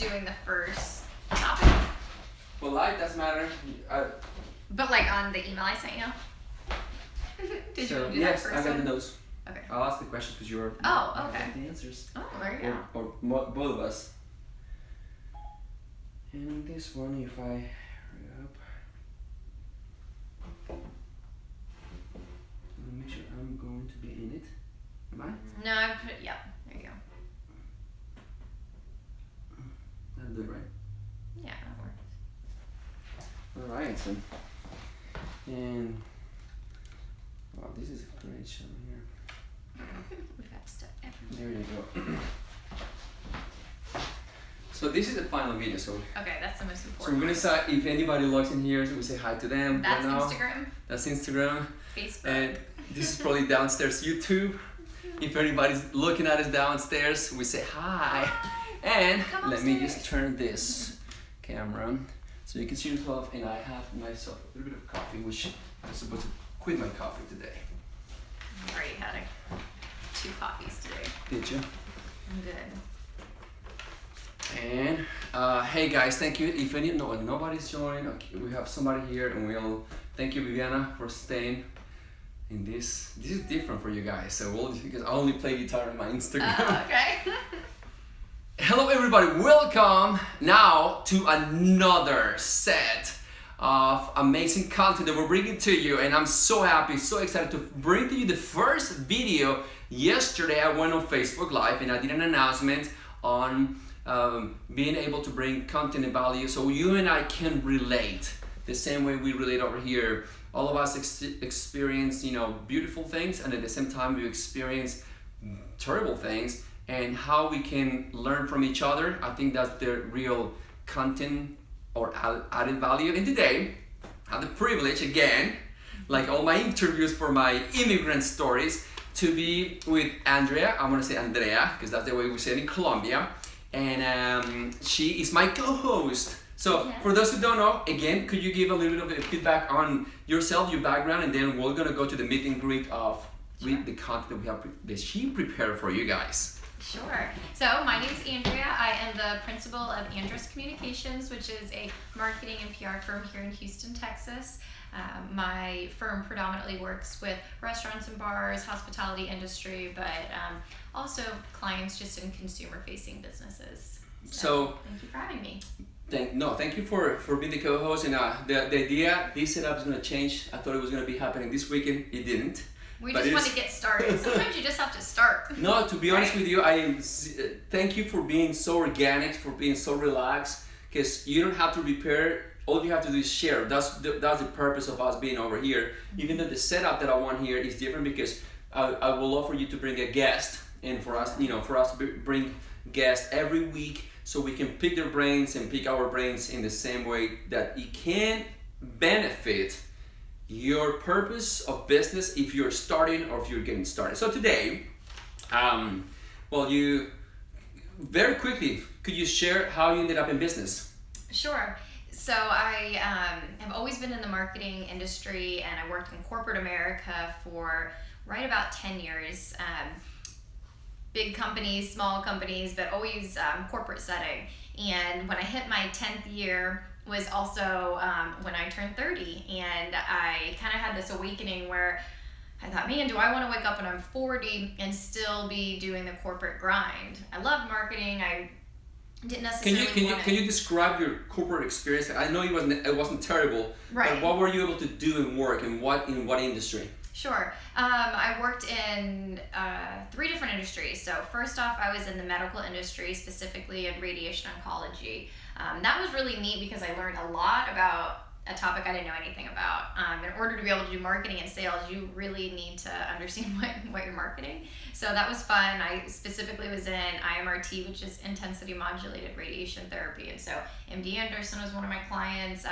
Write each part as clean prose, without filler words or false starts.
doing the first topic. Well, like, doesn't matter. But like on the email I sent you? Did you do yes, that first I got one? the notes. Okay. I'll ask the questions because you're. Oh, okay. The answers. Oh, there you go. Or both of us. And this one, if I hurry up, make sure I'm going to be in it. Am I? No, I put it, yeah, there you go. That'll do it, right? Yeah, that works. Alright, so. And. Wow, this is a great show here. We've got stuff everywhere. There you go. So this is the final video, so. Okay, that's the most So important. we're gonna say if anybody logs in here, so we say hi to them. That's right now. Instagram. That's Instagram. Facebook. And this is probably downstairs YouTube. If anybody's looking at us downstairs, we say hi. And Come let me upstairs. just turn this camera so you can see yourself. And I have myself a little bit of coffee, which I'm supposed to quit my coffee today. I already had 2 coffees today. Did you? I'm good. And hey guys, thank you. If nobody's joined, okay, we have somebody here, and we'll thank you, Viviana, for staying in this. This is different for you guys, so because I only play guitar on my Instagram. Okay. Hello everybody, welcome now to another set of amazing content that we're bringing to you, and I'm so happy, so excited to bring to you the first video. Yesterday I went on Facebook Live and I did an announcement on being able to bring content and value so you and I can relate the same way we relate over here. All of us experience, beautiful things, and at the same time we experience terrible things, and how we can learn from each other. I think that's the real content or added value. And today I have the privilege again, like all my interviews for my immigrant stories, to be with Andrea. I'm gonna say Andrea because that's the way we say it in Colombia. And she is my co-host. So for those who don't know, again, could you give a little bit of feedback on yourself, your background, and then we're gonna go to the meet and greet of with the content that she prepared for you guys. Sure. So my name is Andrea. I am the principal of Andrus Communications, which is a marketing and PR firm here in Houston, Texas. My firm predominantly works with restaurants and bars, hospitality industry, but also clients just in consumer-facing businesses. So thank you for having me. Thank you for being the co-host. And the idea, this setup is going to change. I thought it was going to be happening this weekend. It didn't. We just want to get started. Sometimes you just have to start. No, to be honest with you, thank you for being so organic, for being so relaxed, because you don't have to prepare. All you have to do is share. That's the purpose of us being over here. Even though the setup that I want here is different, because I will offer you to bring a guest, and for us to bring guests every week, so we can pick their brains and pick our brains in the same way that it can benefit your purpose of business if you're starting or if you're getting started. So today, you very quickly, could you share how you ended up in business? Sure. So I have always been in the marketing industry, and I worked in corporate America for right about 10 years. Big companies, small companies, but always corporate setting. And when I hit my 10th year was also when I turned 30, and I kind of had this awakening where I thought, man, do I want to wake up when I'm 40 and still be doing the corporate grind? I loved marketing. I didn't necessarily Can you describe your corporate experience? I know it wasn't terrible, right. But what were you able to do and work, and in what industry? Sure. I worked in 3 different industries. So first off, I was in the medical industry, specifically in radiation oncology. That was really neat because I learned a lot about a topic I didn't know anything about. In order to be able to do marketing and sales, you really need to understand what you're marketing. So that was fun. I specifically was in IMRT, which is intensity modulated radiation therapy. And so MD Anderson was one of my clients,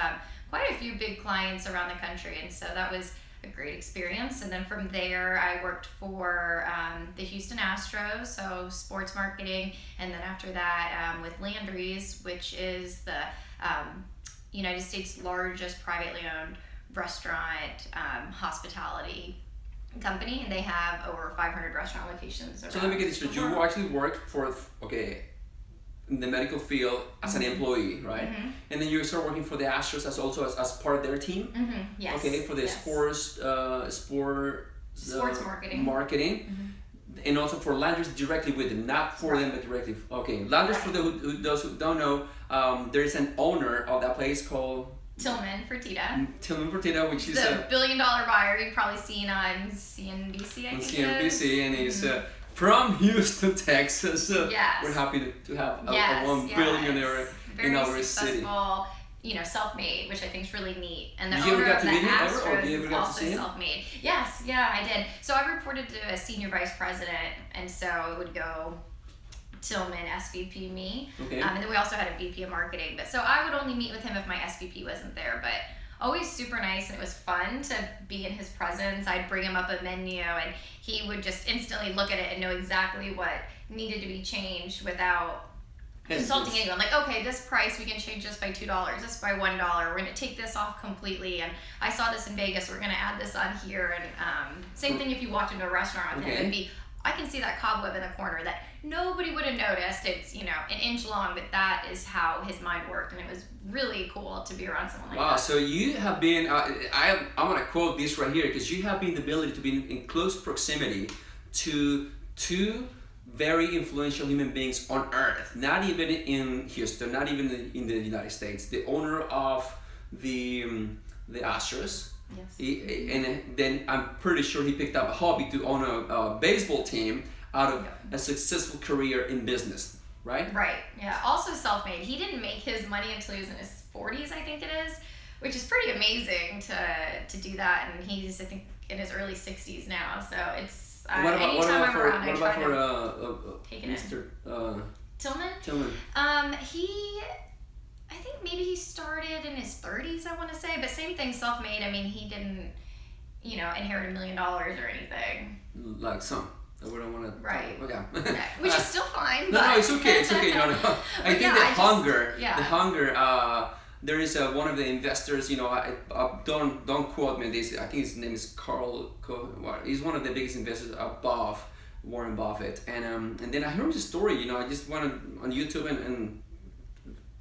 quite a few big clients around the country. And so that was a great experience. And then from there, I worked for the Houston Astros, so sports marketing. And then after that, with Landry's, which is the United States' largest privately owned restaurant hospitality company, and they have over 500 restaurant locations. So let me get this straight. You actually worked for in the medical field as an employee, right? And then you start working for the Astros as part of their team. Yes. Okay, for the sports marketing. And also for Landers directly with them, not for them, but directly. Okay, Landers, for those who don't know, there's an owner of that place called Tillman Fertitta. Which is the billion-dollar buyer you've probably seen on CNBC, I think it is. And he's from Houston, Texas. Yes. We're happy to have a billionaire in our city. You know, self-made, which I think is really neat. And the Did you ever owner get of to the meet him ever, or Astros did you ever is get to also see him? self-made. Yes, yeah, I did. So I reported to a senior vice president, and so it would go Tillman, SVP, me. Okay. And then we also had a VP of marketing. But so I would only meet with him if my SVP wasn't there. But always super nice, and it was fun to be in his presence. I'd bring him up a menu, and he would just instantly look at it and know exactly what needed to be changed without consulting anyone. Like, okay, this price we can change this by $2, this by $1. We're gonna take this off completely, and I saw this in Vegas. We're gonna add this on here, and same thing if you walked into a restaurant with him. It'd be, I can see that cobweb in the corner that nobody would have noticed. It's, you know, an inch long, but that is how his mind worked, and it was really cool to be around someone like that. Wow, so you have been, I want to quote this right here, because you have been the ability to be in close proximity to two very influential human beings on earth, not even in Houston, not even in the United States. The owner of the Astros. Yes. And then I'm pretty sure he picked up a hobby to own a baseball team out of a successful career in business, right? Right, yeah. Also self-made. He didn't make his money until he was in his 40s, I think it is, which is pretty amazing to do that. And he's, I think, in his early 60s now. So it's, anytime I'm around, I try to take it in. Mr. Tillman? I think maybe he started in his 30s, I want to say, but same thing, self-made. I mean, he didn't, you know, inherit $1 million or anything. Like some. I wouldn't want to. Right. Okay. Which is still fine. But No, it's okay. It's okay. No. I think hunger. Yeah. The hunger. There is one of the investors. You know, don't quote me on this. I think his name is Carl. He's one of the biggest investors above Warren Buffett. And then I heard his story. You know, I just went on YouTube and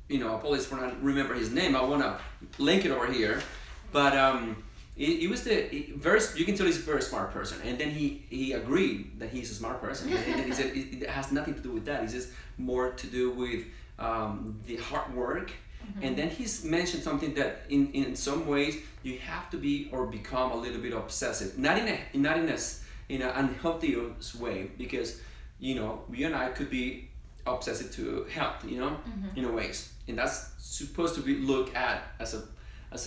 you know, apologies for not remember his name. I want to link it over here, but he was you can tell he's a very smart person, and then he agreed that he's a smart person, and then he said it has nothing to do with that. It's just more to do with the hard work. And then he's mentioned something that in some ways you have to be or become a little bit obsessive, not in an unhealthy way, because you know you and I could be obsessive to health, you know, in a ways, and that's supposed to be looked at as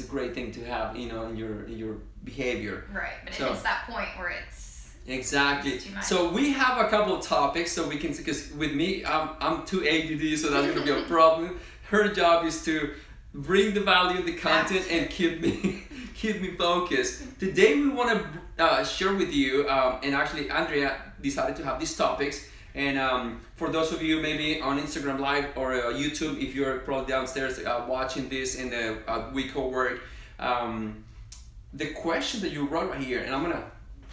a great thing to have, you know, in your behavior. Right, but it's that point where it's exactly. Too much. So we have a couple of topics, so we can, because with me, I'm too ADD, so that's gonna be a problem. Her job is to bring the value in the content and keep me focused. Today we want to share with you, and actually Andrea decided to have these topics. And for those of you maybe on Instagram Live or YouTube, if you're probably downstairs watching this in the we co-work, the question that you wrote right here, and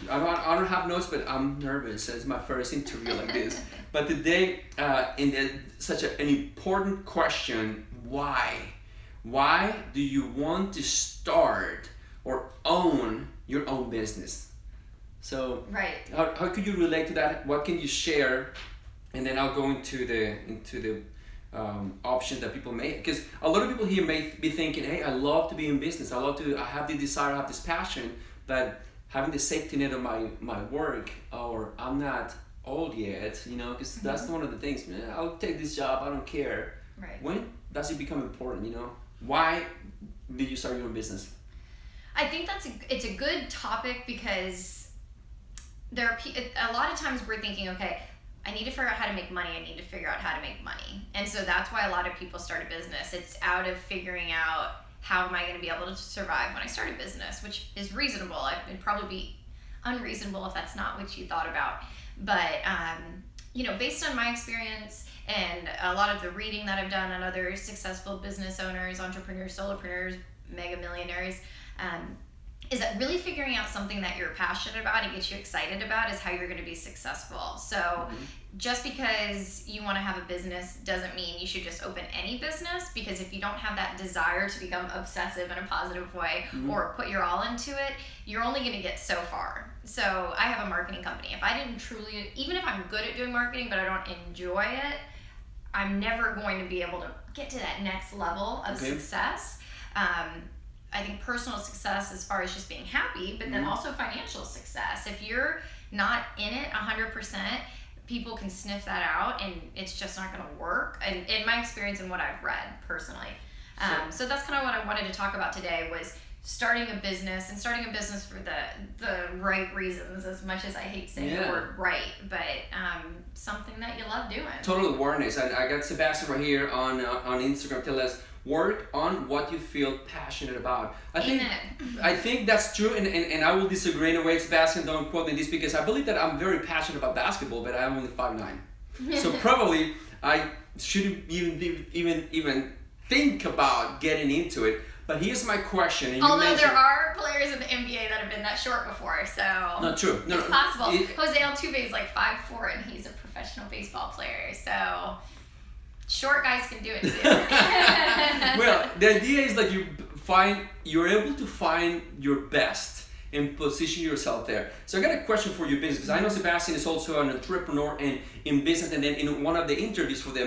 I don't have notes, but I'm nervous. It's my first interview like this. But today, such an important question: why? Why do you want to start or own your own business? So, how could you relate to that? What can you share? And then I'll go into the options that people may, because a lot of people here may be thinking, hey, I love to be in business. I have the desire, I have this passion, but having the safety net of my work, or I'm not old yet, you know, because that's one of the things, man, I'll take this job, I don't care. Right. When does it become important, you know? Why did you start your own business? I think it's a good topic, because there are a lot of times we're thinking, okay, I need to figure out how to make money. I need to figure out how to make money. And so that's why a lot of people start a business. It's out of figuring out, how am I going to be able to survive when I start a business, which is reasonable. It'd probably be unreasonable if that's not what you thought about. But, you know, based on my experience and a lot of the reading that I've done on other successful business owners, entrepreneurs, solopreneurs, mega millionaires, is that really figuring out something that you're passionate about and gets you excited about is how you're going to be successful. So just because you want to have a business doesn't mean you should just open any business, because if you don't have that desire to become obsessive in a positive way or put your all into it, you're only going to get so far. So I have a marketing company. If I didn't truly, even if I'm good at doing marketing but I don't enjoy it, I'm never going to be able to get to that next level of success. I think personal success as far as just being happy, but then also financial success. If you're not in it 100%, people can sniff that out and it's just not going to work. And in my experience and what I've read personally. So that's kind of what I wanted to talk about today, was starting a business, and starting a business for the right reasons, as much as I hate saying the word right, but something that you love doing. Total awareness. And I got Sebastian right here on Instagram tell us, work on what you feel passionate about. I think that's true, and I will disagree in a way. Sebastian, don't quote me this, because I believe that I'm very passionate about basketball, but I'm only 5'9". So probably I shouldn't even think about getting into it. But here's my question. And although there are players in the NBA that have been that short before, so not true. No, it's possible. Jose Altuve is like 5'4", and he's a professional baseball player, so short guys can do it too. Well, the idea is that you're able to find your best and position yourself there. So I got a question for you, business, because I know Sebastian is also an entrepreneur and in business. And then in one of the interviews for the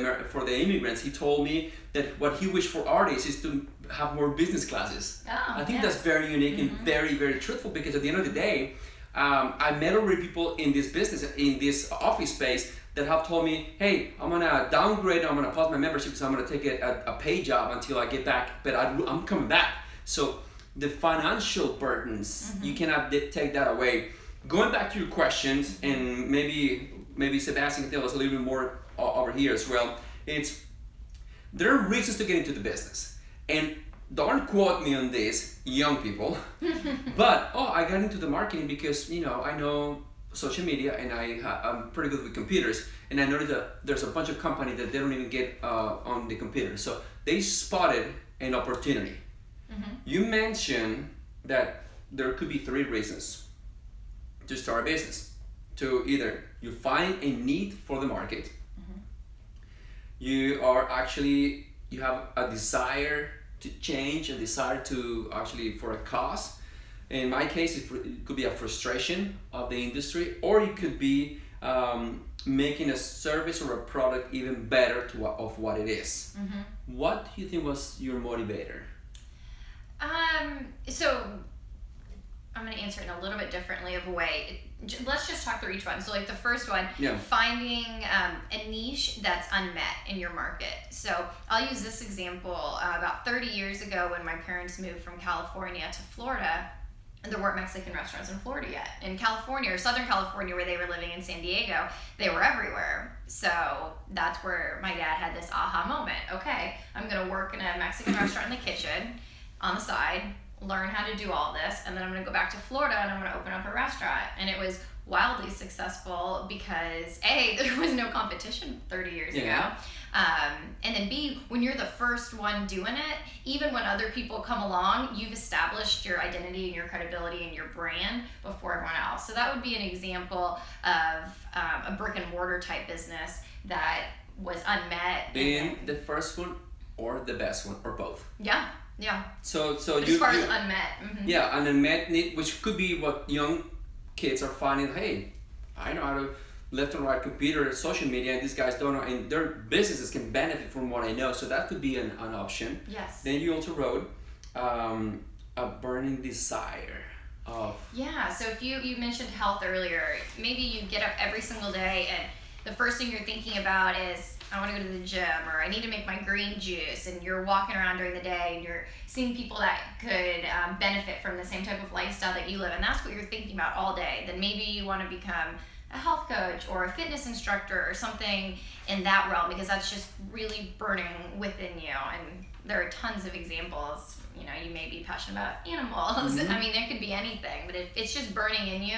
immigrants, he told me that what he wished for artists is to have more business classes. I think that's very unique and very, very truthful, because at the end of the day, I met already people in this business, in this office space, that have told me, hey, I'm gonna downgrade, I'm gonna pause my membership because I'm gonna take a pay job until I get back, but I'm coming back. So the financial burdens, you cannot take that away. Going back to your questions, and maybe Sebastian can tell us a little bit more over here as well. There are reasons to get into the business, and don't quote me on this, young people, but I got into the marketing because I know social media, and I'm pretty good with computers, and I noticed that there's a bunch of companies that they don't even get on the computer, so they spotted an opportunity. You mentioned that there could be 3 reasons to start a business. To either you find a need for the market, you have a desire to change, a desire to for a cause. In my case, it could be a frustration of the industry, or it could be making a service or a product even better of what it is. What do you think was your motivator? So I'm going to answer it in a little bit differently of a way. Let's just talk through each one. So like the first one, finding a niche that's unmet in your market. So I'll use this example. About 30 years ago, when my parents moved from California to Florida, there weren't Mexican restaurants in Florida yet. In California, or Southern California, where they were living in San Diego, they were everywhere. So that's where my dad had this aha moment. Okay, I'm going to work in a Mexican restaurant in the kitchen on the side, learn how to do all this, and then I'm going to go back to Florida and I'm going to open up a restaurant. And it was wildly successful because A, there was no competition 30 years ago. And then B, when you're the first one doing it, even when other people come along, you've established your identity and your credibility and your brand before everyone else. So that would be an example of a brick and mortar type business that was unmet. Being the first one or the best one or both. Yeah. So as far as unmet. Yeah, an unmet need, which could be what young kids are finding. Hey, I know how to left and right computer, social media, and these guys don't know, and their businesses can benefit from what I know. So that could be an option. Yes. Then you also wrote a burning desire of. Yeah. So if you mentioned health earlier, maybe you get up every single day and the first thing you're thinking about is, I want to go to the gym, or I need to make my green juice, and you're walking around during the day and you're seeing people that could benefit from the same type of lifestyle that you live, and that's what you're thinking about all day. Then maybe you want to become a health coach or a fitness instructor or something in that realm, because that's just really burning within you. And there are tons of examples. You may be passionate about animals. I mean, it could be anything, but if it's just burning in you,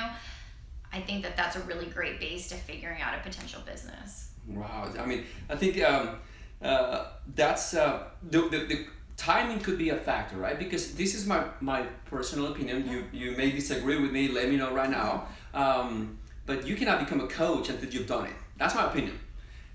I think that's a really great base to figuring out a potential business. Wow. I mean, I think that's the timing could be a factor, right? Because this is my personal opinion. You may disagree with me. Let me know right now. But you cannot become a coach until you've done it. That's my opinion.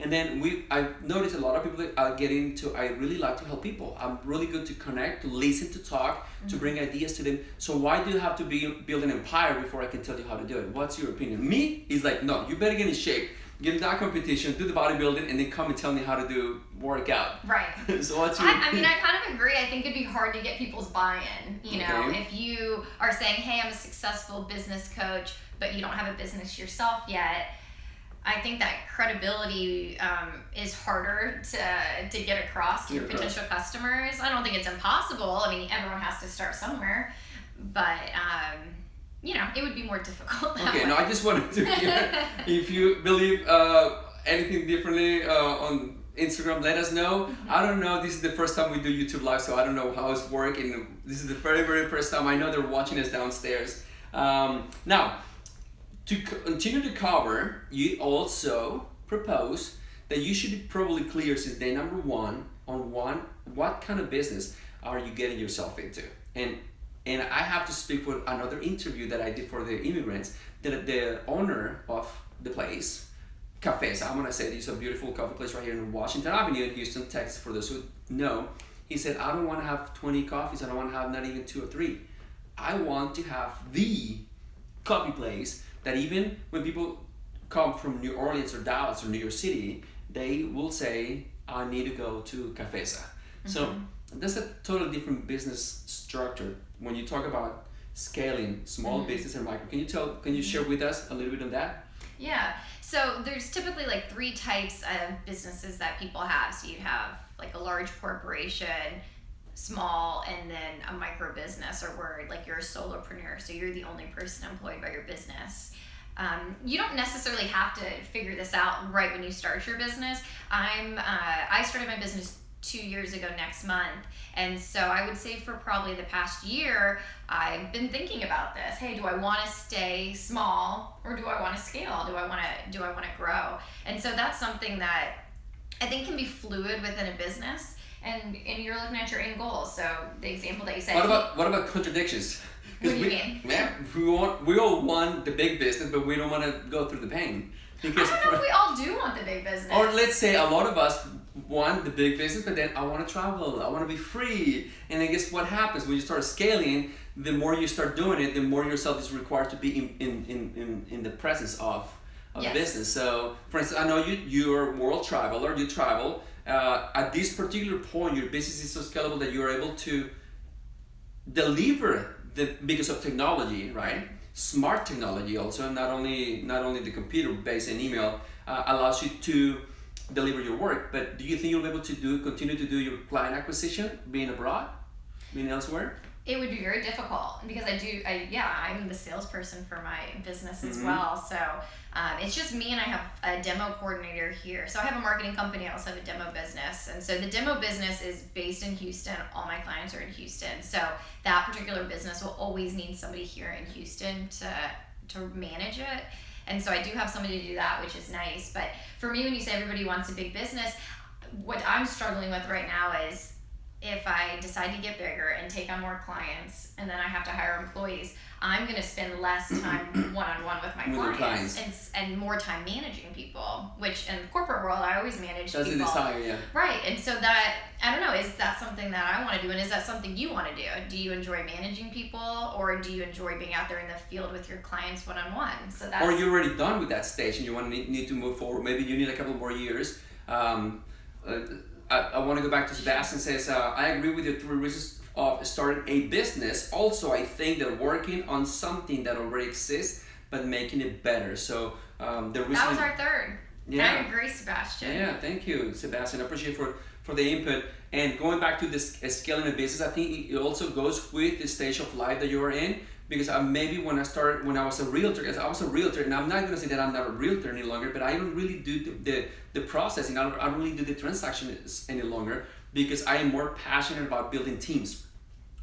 And then I've noticed a lot of people that are getting to, I really like to help people. I'm really good to connect, to listen, to talk, to bring ideas to them. So why do you have to build an empire before I can tell you how to do it? What's your opinion? Me is like, no, you better get in shape, get in that competition, do the bodybuilding, and then come and tell me how to do workout. Right. So what's your opinion? I mean, I kind of agree. I think it'd be hard to get people's buy-in. You know, if you are saying, hey, I'm a successful business coach, but you don't have a business yourself yet, I think that credibility is harder to get across to your potential customers. I don't think it's impossible. I mean, everyone has to start somewhere, but you know, it would be more difficult. Okay, no, I just wanted to hear if you believe anything differently on Instagram. Let us know. I don't know. This is the first time we do YouTube Live, so I don't know how it's working. This is the very, very first time. I know they're watching us downstairs. Now, to continue to cover, you also propose that you should be probably clear since day number one on what kind of business are you getting yourself into. And I have to speak for another interview that I did for the immigrants. The owner of the place, Cafesa, I'm gonna say this is a beautiful coffee place right here in Washington Avenue in Houston, Texas. For those who know, he said, I don't want to have 20 coffees. I don't want to have not even 2 or 3. I want to have the coffee place that even when people come from New Orleans or Dallas or New York City, they will say, I need to go to Cafesa. So that's a totally different business structure. When you talk about scaling small business and micro, can you share with us a little bit on that? Yeah, so there's typically like 3 types of businesses that people have. So you have like a large corporation, small, and then a micro business, or where like you're a solopreneur, so you're the only person employed by your business. You don't necessarily have to figure this out right when you start your business. I started my business 2 years ago next month, and so I would say for probably the past year I've been thinking about this. Hey, do I want to stay small or do I want to scale? Do I want to grow? And so that's something that I think can be fluid within a business. And you're looking at your end goals. So the example that you said. What about contradictions? What do you mean? Yeah, we all want the big business, but we don't want to go through the pain. Because I don't know if we all do want the big business. Or let's say a lot of us want the big business, but then I want to travel, I want to be free. And I guess what happens when you start scaling, the more you start doing it, the more yourself is required to be in the presence of business. So, for instance, I know you're a world traveler, you travel. At this particular point, your business is so scalable that you're able to deliver because of technology, right? Smart technology also, not only the computer-based and email allows you to deliver your work, but do you think you'll be able to continue to do your client acquisition being abroad, being elsewhere? It would be very difficult because I'm the salesperson for my business as well. So it's just me, and I have a demo coordinator here. So I have a marketing company. I also have a demo business. And so the demo business is based in Houston. All my clients are in Houston. So that particular business will always need somebody here in Houston to manage it. And so I do have somebody to do that, which is nice. But for me, when you say everybody wants a big business, what I'm struggling with right now is, if I decide to get bigger and take on more clients, and then I have to hire employees, I'm going to spend less time one-on-one with my clients and more time managing people, which in the corporate world, I always manage people. That's the desire, yeah. Right, and so that, I don't know, is that something that I want to do, and is that something you want to do? Do you enjoy managing people, or do you enjoy being out there in the field with your clients one-on-one? So that's... Or you're already done with that stage and you need to move forward. Maybe you need a couple more years. I want to go back to Sebastian says, I agree with the 3 reasons of starting a business. Also, I think that working on something that already exists, but making it better. So the reason... That was our 3rd. Yeah. I agree, Sebastian. Yeah, thank you, Sebastian. I appreciate for the input. And going back to this scaling a business, I think it also goes with the stage of life that you are in. Because maybe when I was a realtor, because I was a realtor, and I'm not going to say that I'm not a realtor any longer, but I don't really do the processing. I don't really do the transactions any longer, because I am more passionate about building teams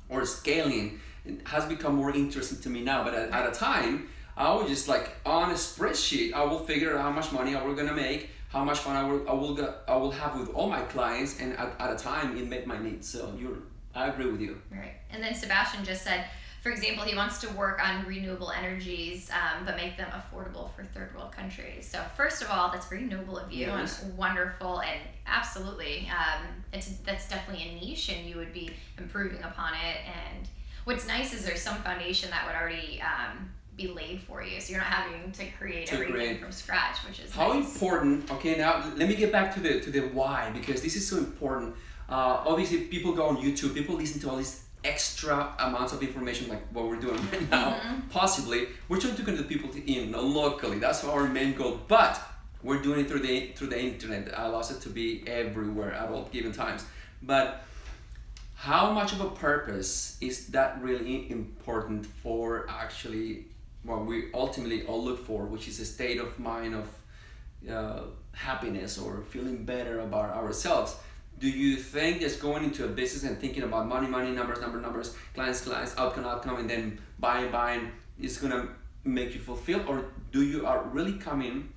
or scaling. It has become more interesting to me now. But at a time, I will just like on a spreadsheet, I will figure out how much money I will gonna make, how much fun I will have with all my clients, and at a time it met my needs. So I agree with you. Right. And then Sebastian just said, for example, he wants to work on renewable energies, but make them affordable for third world countries. So first of all, that's very noble of you, Yes. and wonderful, and absolutely, that's definitely a niche, and you would be improving upon it. And what's nice is there's some foundation that would already be laid for you, so you're not having to create everything from scratch, which is how nice. important. Okay, now let me get back to the why, because this is so important. Obviously, people go on YouTube, people listen to all these extra amounts of information like what we're doing right now. Possibly we're trying to connect the people in locally. That's our main goal, but we're doing it through the internet. That allows it to be everywhere at all given times. But how much of a purpose is that really important for actually what we ultimately all look for, which is a state of mind of happiness or feeling better about ourselves? Do you think just going into a business and thinking about money, numbers, clients, outcome, and then buying is gonna make you fulfilled? Or do you are really coming,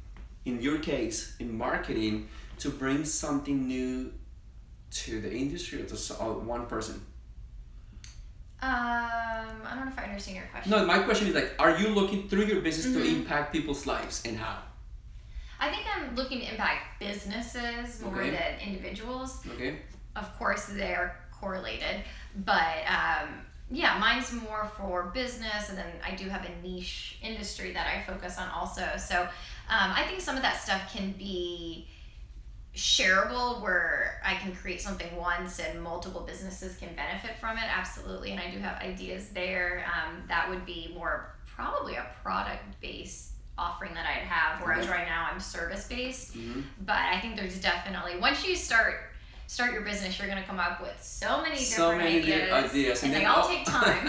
in your case, in marketing, to bring something new to the industry or to one person? I don't know if I understand your question. No, my question is like, are you looking through your business to impact people's lives, and how? I think I'm looking to impact businesses more than individuals. Okay. Of course, they're correlated, but yeah, mine's more for business, and then I do have a niche industry that I focus on also. So I think some of that stuff can be shareable, where I can create something once and multiple businesses can benefit from it. Absolutely, and I do have ideas there. That would be more probably a product-based offering that I'd have, whereas right now I'm service-based. But I think there's definitely, once you start your business, you're going to come up with so many different ideas, and they all take time.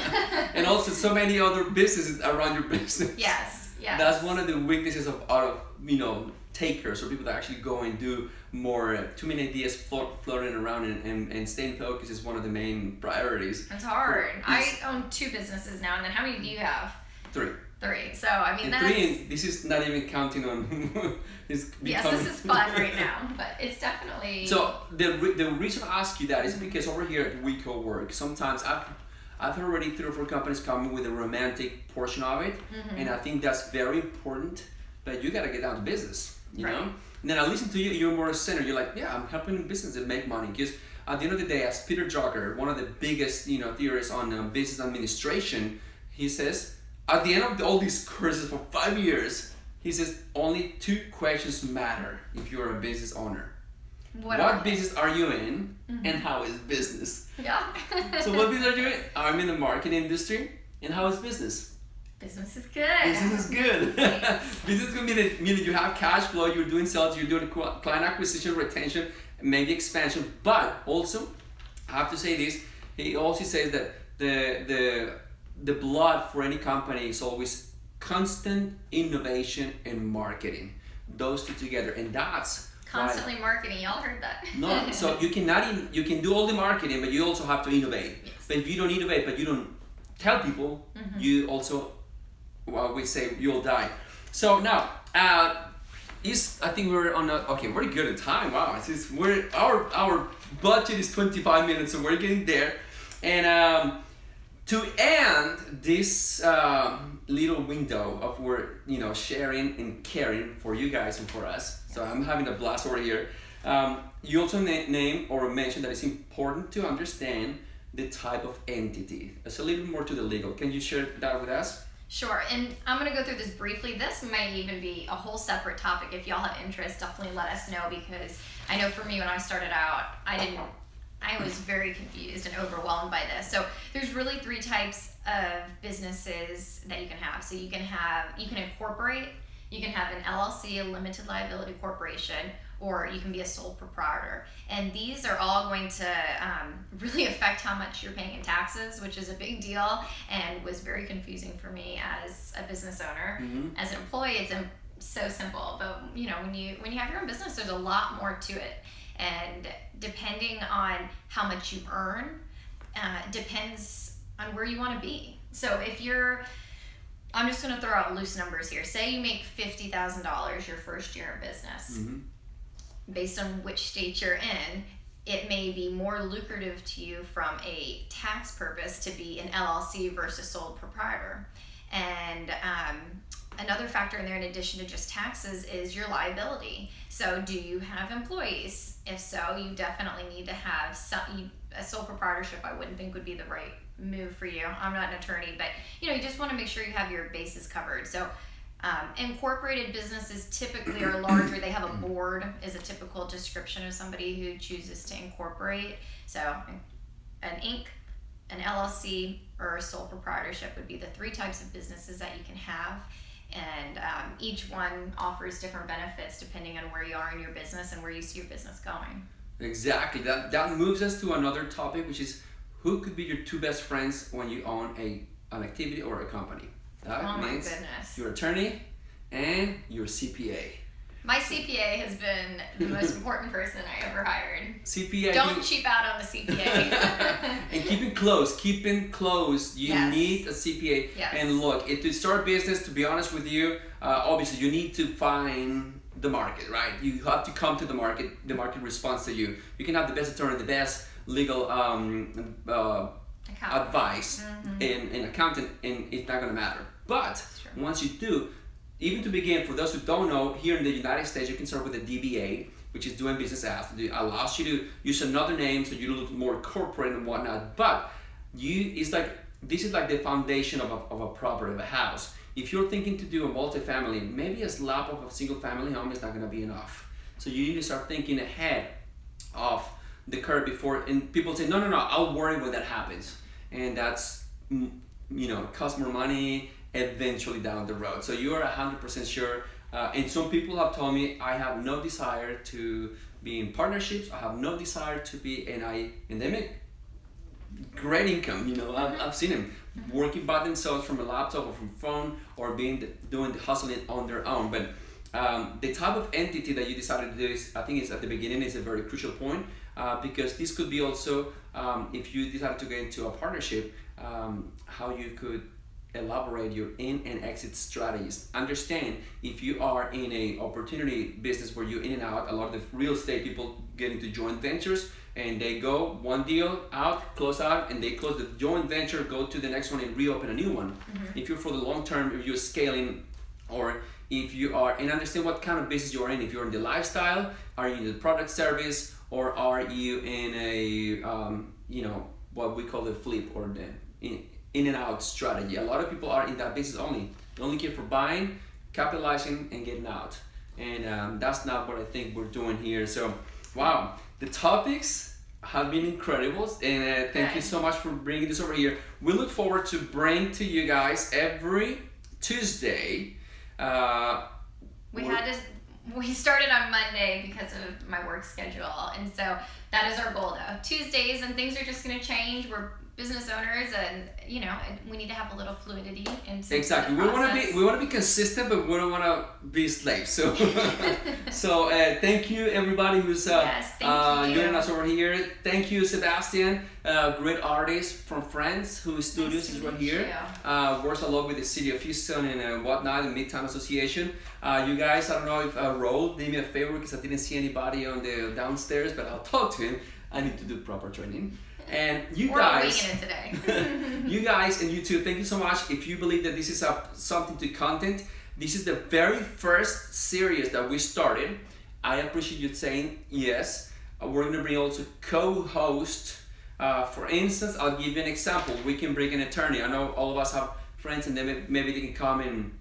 And also so many other businesses around your business. Yes. That's one of the weaknesses of takers, or people that actually go and do more. Too many ideas floating around, and staying focused is one of the main priorities. It's hard. I own 2 businesses now, and then how many do you have? 3. So I mean, that's... 3, and this is not even counting on... Yes, this is fun right now, but it's definitely... So the reason I ask you that is because over here at We Co-Work, sometimes I've already 3 or 4 companies coming with a romantic portion of it, and I think that's very important, but you gotta get down to business, you know? And then I listen to you, you're more a center, you're like, yeah, I'm helping businesses make money, because at the end of the day, as Peter Drucker, one of the biggest theorists on business administration, he says, at the end of all these courses for 5 years, he says only 2 questions matter if you're a business owner. What business are you in, and how is business? Yeah. So what business are you in? I'm in the marketing industry, and how is business? Business is good. Business is good. Business is good, meaning you have cash flow, you're doing sales, you're doing client acquisition, retention, maybe expansion, but also, I have to say this, he also says that the blood for any company is always constant innovation and marketing. Those 2 together, and that's constantly marketing. Y'all heard that? No, so you can do all the marketing, but you also have to innovate. Yes. But if you don't innovate, but you don't tell people, you also, we say you'll die. So now, I think we're on we're good at time. Wow, our budget is 25 minutes, so we're getting there, and. To end this little window of we're sharing and caring for you guys and for us, so I'm having a blast over here. You also name or mention that it's important to understand the type of entity. It's a little more to the legal. Can you share that with us? Sure, and I'm going to go through this briefly. This might even be a whole separate topic. If y'all have interest, definitely let us know, because I know for me when I started out, I was very confused and overwhelmed by this. So there's really 3 types of businesses that you can have. So you can incorporate, you can have an LLC, a limited liability corporation, or you can be a sole proprietor. And these are all going to really affect how much you're paying in taxes, which is a big deal and was very confusing for me as a business owner. As an employee, it's so simple, but when you have your own business, there's a lot more to it. And depending on how much you earn, depends on where you want to be. So if you're I'm just going to throw out loose numbers here. Say you make $50,000 your first year in business. Mm-hmm. Based on which state you're in, it may be more lucrative to you from a tax purpose to be an LLC versus sole proprietor. And another factor in there, in addition to just taxes, is your liability. So do you have employees? If so, you definitely need to have a sole proprietorship. I wouldn't think would be the right move for you. I'm not an attorney, but you just want to make sure you have your bases covered. So incorporated businesses typically are larger. They have a board, is a typical description of somebody who chooses to incorporate. So an Inc., an LLC, or a sole proprietorship would be the three types of businesses that you can have. And each one offers different benefits depending on where you are in your business and where you see your business going. Exactly. That moves us to another topic, which is who could be your two best friends when you own an activity or a company. That means your attorney and your CPA. My CPA has been the most important person I ever hired. CPA. Don't cheap out on the CPA. And keep it close. You need a CPA. Yes. And look, to start business, to be honest with you, obviously you need to find the market, right? You have to come to the market responds to you. You can have the best attorney, the best legal advice and accountant, and it's not gonna matter. But once you do, even to begin, for those who don't know, here in the United States, you can start with a DBA, which is doing business as. It allows you to use another name so you look more corporate and whatnot. But this is like the foundation of a property, of a house. If you're thinking to do a multifamily, maybe a slab of a single family home is not gonna be enough. So you need to start thinking ahead of the curve before, and people say, no, I'll worry when that happens. And that's, costs more money eventually down the road. So you are 100% sure. And some people have told me, I have no desire to be in partnerships. I have no desire to be, and they make great income. I've seen them working by themselves from a laptop or from phone, or doing the hustling on their own. But the type of entity that you decided to do is, I think it's at the beginning, is a very crucial point, because this could be also, if you decided to get into a partnership, how you could elaborate your in and exit strategies. Understand, if you are in a opportunity business where you're in and out, a lot of the real estate people get into joint ventures, and they go one deal out, close out, and they close the joint venture, go to the next one and reopen a new one. If you're for the long term, if you're scaling, or if you are, and understand what kind of business you're in. If you're in the lifestyle, are you in the product service, or are you in a what we call the flip, or the in and out strategy? A lot of people are in that business only. They only care for buying, capitalizing, and getting out. And that's not what I think we're doing here. So, wow, the topics have been incredible, and thank you so much for bringing this over here. We look forward to bring to you guys every Tuesday. We started on Monday because of my work schedule, and so that is our goal though. Tuesdays, and things are just going to change. We're business owners, and we need to have a little fluidity into exactly. We want to be consistent, but we don't want to be slaves. So thank you everybody who's joining us over here. Thank you, Sebastian, great artist from France, whose studios is right here. Works a lot with the city of Houston and whatnot, the Midtown Association. You guys, I don't know if Raul did me a favor because I didn't see anybody on the downstairs, but I'll talk to him. I need to do proper training. And you guys, winging it today. You guys and you too, thank you so much. If you believe that this is something to content, this is the very first series that we started. I appreciate you saying yes. We're going to bring also co-host. For instance, I'll give you an example. We can bring an attorney. I know all of us have friends, and then maybe they can come and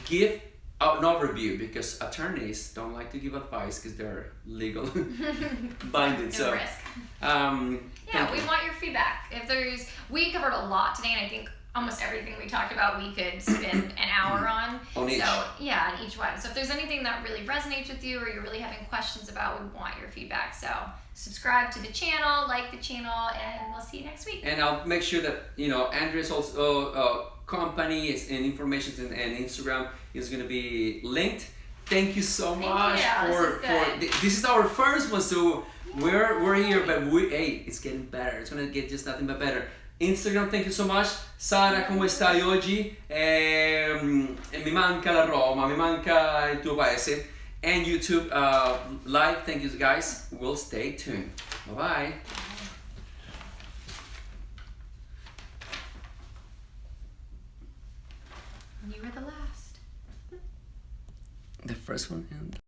give an overview, because attorneys don't like to give advice because they're legal binded. So risk. We want your feedback. We covered a lot today, and I think almost everything we talked about we could spend an hour on each. So on each one. So if there's anything that really resonates with you, or you're really having questions about, we want your feedback. So subscribe to the channel, like the channel, and we'll see you next week. And I'll make sure that Andrea's also company and information and Instagram is going to be linked. Thank you so much this is our first one, so we're here, but it's getting better. It's going to get just nothing but better. Instagram, thank you so much. Sara, come stai oggi? Mi manca la Roma, mi manca il tuo paese. And YouTube live, thank you guys. We'll stay tuned. Bye bye. You were the last. The first one and